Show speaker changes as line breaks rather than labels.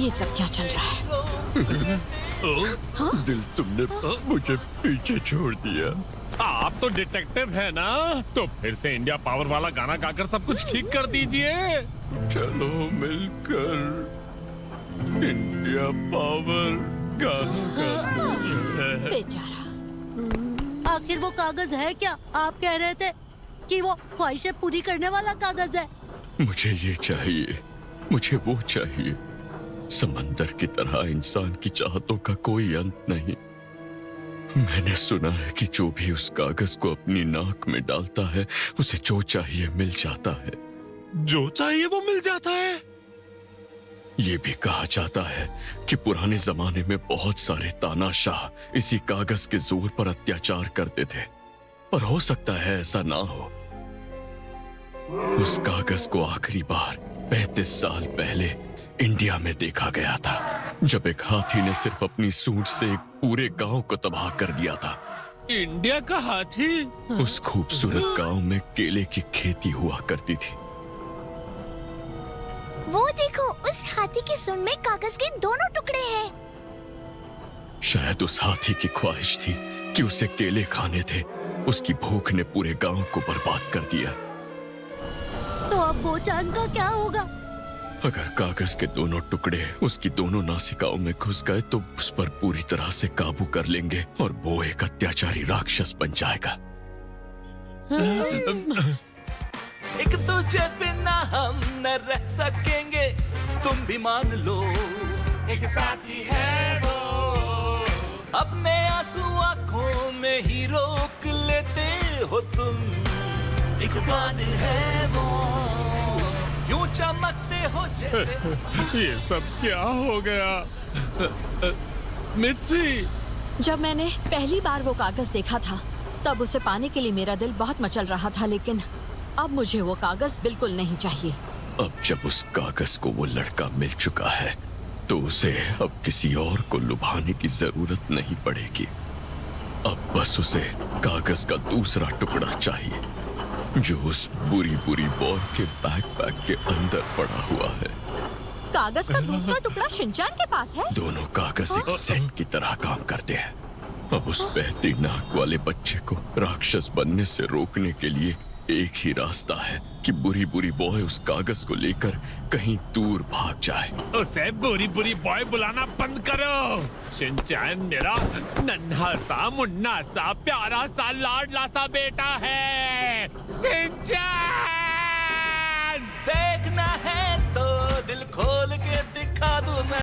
ये सब क्या चल रहा है? हाँ?
दिल तुमने मुझे पीछे छोड़ दिया।
आप तो डिटेक्टिव है ना, तो फिर से इंडिया पावर वाला गाना गाकर सब कुछ ठीक कर दीजिए।
चलो मिलकर इंडिया पावर गाना गाते हैं।
बेचारा।
आखिर वो कागज है क्या? आप कह रहे थे कि वो ख्वाहिशें पूरी करने वाला कागज है।
मुझे ये चाहिए, मुझे वो चाहिए। समंदर की तरह इंसान की चाहतों का कोई अंत नहीं। मैंने सुना है कि जो भी उस कागज को अपनी नाक में डालता है उसे जो चाहिए मिल जाता है।
जो चाहिए वो मिल जाता है।
ये भी कहा जाता है कि पुराने जमाने में बहुत सारे तानाशाह इसी कागज के जोर पर अत्याचार करते थे, पर हो सकता है ऐसा ना हो। उस कागज को आखिरी बार 35 साल पहले इंडिया में देखा गया था, जब एक हाथी ने सिर्फ अपनी सूंड से एक पूरे गांव को तबाह कर दिया था।
इंडिया का हाथी?
उस खूबसूरत गांव में केले की खेती हुआ करती थी।
वो देखो, उस हाथी की सूंड में कागज के दोनों टुकड़े हैं।
शायद उस हाथी की ख्वाहिश थी कि उसे केले खाने थे। उसकी भूख ने पूरे गांव को बर्बाद कर दिया।
तो अब बोचान का क्या होगा?
अगर कागज के दोनों टुकड़े उसकी दोनों नासिकाओं में घुस गए तो उस पर पूरी तरह से काबू कर लेंगे और वो एक अत्याचारी राक्षस बन जाएगा।
एक दूजे बिना हम न रह सकेंगे, तुम भी मान लो एक साथी है वो। अपने आंसू आंखों में ही रोक लेते हो तुम, एक बात है वो, यूं चमकते हो जैसे।
ये सब क्या हो गया? मित्सी,
जब मैंने पहली बार वो कागज देखा था तब उसे पाने के लिए मेरा दिल बहुत मचल रहा था, लेकिन अब मुझे वो कागज बिल्कुल नहीं चाहिए।
अब जब उस कागज को वो लड़का मिल चुका है तो उसे अब किसी और को लुभाने की जरूरत नहीं पड़ेगी। अब बस उसे कागज का दूसरा टुकड़ा चाहिए जो उस बुरी बुरी बॉय के बैकपैक के अंदर पड़ा हुआ है।
कागज का दूसरा टुकड़ा शिनचैन के पास है?
दोनों कागज एक सेट की तरह काम करते हैं। अब उस बहती नाक वाले बच्चे को राक्षस बनने से रोकने के लिए एक ही रास्ता है कि बुरी बुरी बॉय उस कागज को लेकर कहीं दूर भाग जाए।
उसे बुरी बुरी बॉय बुलाना बंद करो। शिनचैन मेरा नन्हा सा मुन्ना सा प्यारा सा लाडला सा बेटा है। शिनचैन!
देखना है तो दिल खोल के दिखा दूं मैं।